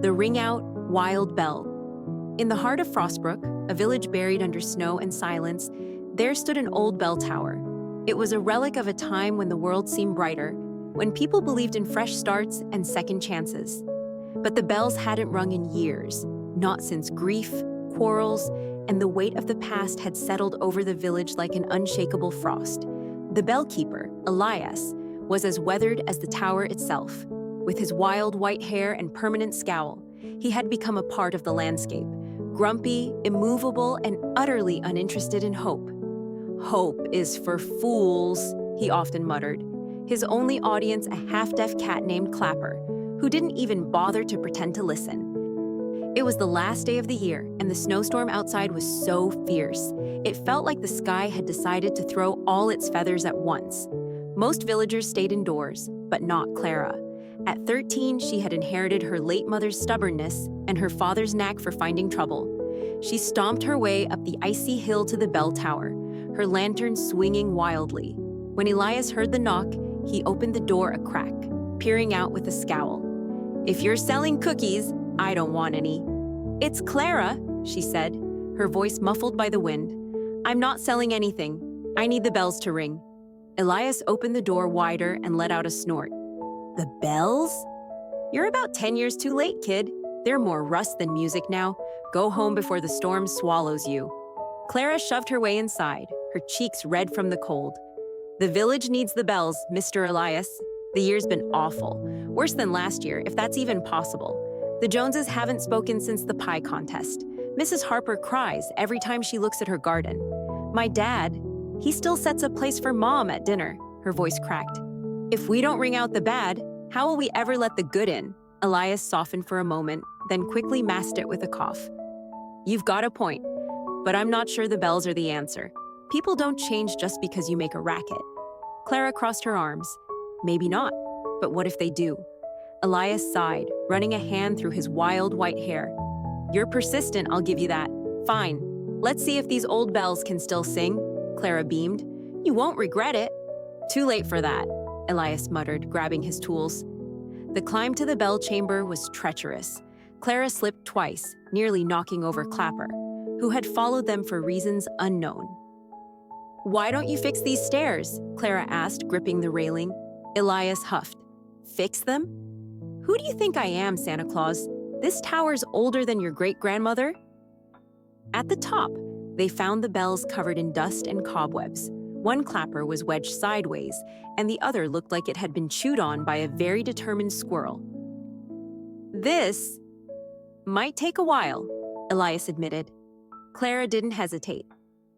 the ring-out Wild Bell. In the heart of Frostbrook, a village buried under snow and silence, there stood an old bell tower. It was a relic of a time when the world seemed brighter, when people believed in fresh starts and second chances. But the bells hadn't rung in years, not since grief, quarrels, and the weight of the past had settled over the village like an unshakable frost. The bellkeeper, Elias, was as weathered as the tower itself. With his wild white hair and permanent scowl, he had become a part of the landscape, grumpy, immovable, and utterly uninterested in hope. "Hope is for fools," he often muttered, his only audience a half-deaf cat named Clapper, who didn't even bother to pretend to listen. It was the last day of the year, and the snowstorm outside was so fierce. It felt like the sky had decided to throw all its feathers at once. Most villagers stayed indoors, but not Clara. At 13, she had inherited her late mother's stubbornness and her father's knack for finding trouble. She stomped her way up the icy hill to the bell tower, her lantern swinging wildly. When Elias heard the knock, he opened the door a crack, peering out with a scowl. "If you're selling cookies, I don't want any." "It's Clara," she said, her voice muffled by the wind. "I'm not selling anything. I need the bells to ring." Elias opened the door wider and let out a snort. "The bells? You're about 10 years too late, kid. They're more rust than music now. Go home before the storm swallows you." Clara shoved her way inside, her cheeks red from the cold. "The village needs the bells, Mr. Elias. The year's been awful. Worse than last year, if that's even possible. The Joneses haven't spoken since the pie contest. Mrs. Harper cries every time she looks at her garden. My dad, he still sets a place for Mom at dinner," her voice cracked. "If we don't ring out the bad, how will we ever let the good in?" Elias softened for a moment, then quickly masked it with a cough. "You've got a point, but I'm not sure the bells are the answer. People don't change just because you make a racket." Clara crossed her arms. "Maybe not, but what if they do?" Elias sighed, running a hand through his wild white hair. "You're persistent, I'll give you that. Fine. Let's see if these old bells can still sing." Clara beamed. "You won't regret it." "Too late for that," Elias muttered, grabbing his tools. The climb to the bell chamber was treacherous. Clara slipped twice, nearly knocking over Clapper, who had followed them for reasons unknown. "Why don't you fix these stairs?" Clara asked, gripping the railing. Elias huffed. "Fix them? Who do you think I am, Santa Claus? This tower's older than your great-grandmother?" At the top, they found the bells covered in dust and cobwebs. One clapper was wedged sideways, and the other looked like it had been chewed on by a very determined squirrel. "This might take a while," Elias admitted. Clara didn't hesitate.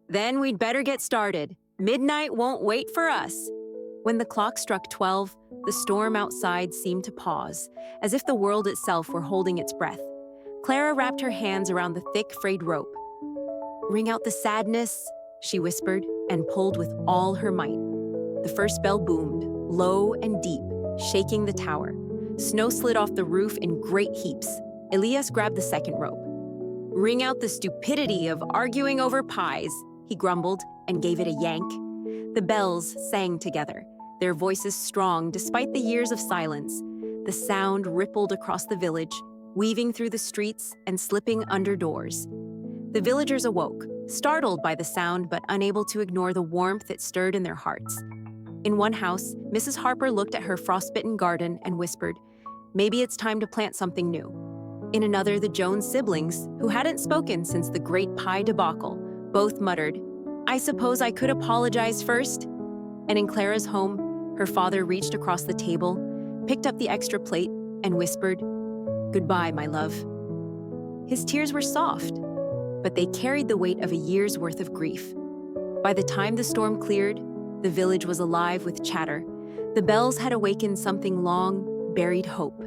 "Then we'd better get started. Midnight won't wait for us." When the clock struck 12, the storm outside seemed to pause, as if the world itself were holding its breath. Clara wrapped her hands around the thick, frayed rope. "Ring out the sadness," she whispered, and pulled with all her might. The first bell boomed, low and deep, shaking the tower. Snow slid off the roof in great heaps. Elias grabbed the second rope. "Ring out the stupidity of arguing over pies," he grumbled, and gave it a yank. The bells sang together, their voices strong despite the years of silence. The sound rippled across the village, weaving through the streets and slipping under doors. The villagers awoke, startled by the sound but unable to ignore the warmth it stirred in their hearts. In one house, Mrs. Harper looked at her frostbitten garden and whispered, "Maybe it's time to plant something new." In another, the Jones siblings, who hadn't spoken since the great pie debacle, both muttered, "I suppose I could apologize first." And in Clara's home, her father reached across the table, picked up the extra plate, and whispered, "Goodbye, my love." His tears were soft, but they carried the weight of a year's worth of grief. By the time the storm cleared, the village was alive with chatter. The bells had awakened something long, buried hope.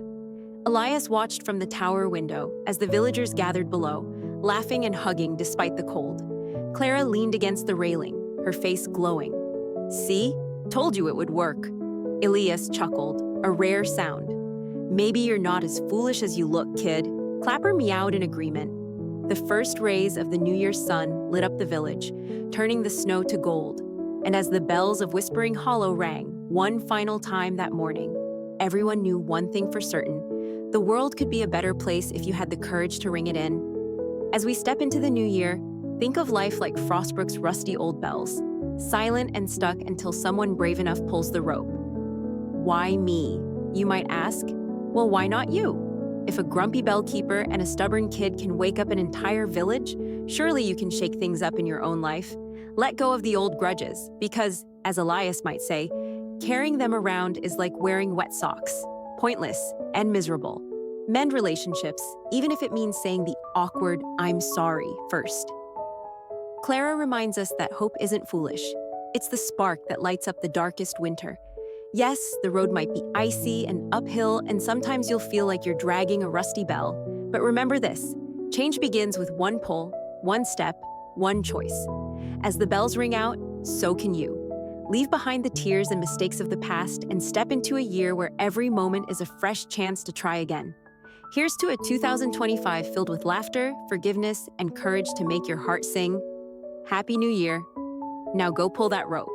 Elias watched from the tower window as the villagers gathered below, laughing and hugging despite the cold. Clara leaned against the railing, her face glowing. "See? Told you it would work." Elias chuckled, a rare sound. "Maybe you're not as foolish as you look, kid." Clapper meowed in agreement. The first rays of the New Year's sun lit up the village, turning the snow to gold. And as the bells of Whispering Hollow rang one final time that morning, everyone knew one thing for certain: The world could be a better place if you had the courage to ring it in. As we step into the new year, think of life like Frostbrook's rusty old bells, silent and stuck until someone brave enough pulls the rope. Why me? You might ask. Well, why not you? If a grumpy bellkeeper and a stubborn kid can wake up an entire village, surely you can shake things up in your own life. Let go of the old grudges, because, as Elias might say, carrying them around is like wearing wet socks, pointless and miserable. Mend relationships, even if it means saying the awkward "I'm sorry" first. Clara reminds us that hope isn't foolish. It's the spark that lights up the darkest winter. Yes, the road might be icy and uphill, and sometimes you'll feel like you're dragging a rusty bell. But remember this: change begins with one pull, one step, one choice. As the bells ring out, so can you. Leave behind the tears and mistakes of the past and step into a year where every moment is a fresh chance to try again. Here's to a 2025 filled with laughter, forgiveness, and courage to make your heart sing. Happy New Year. Now go pull that rope.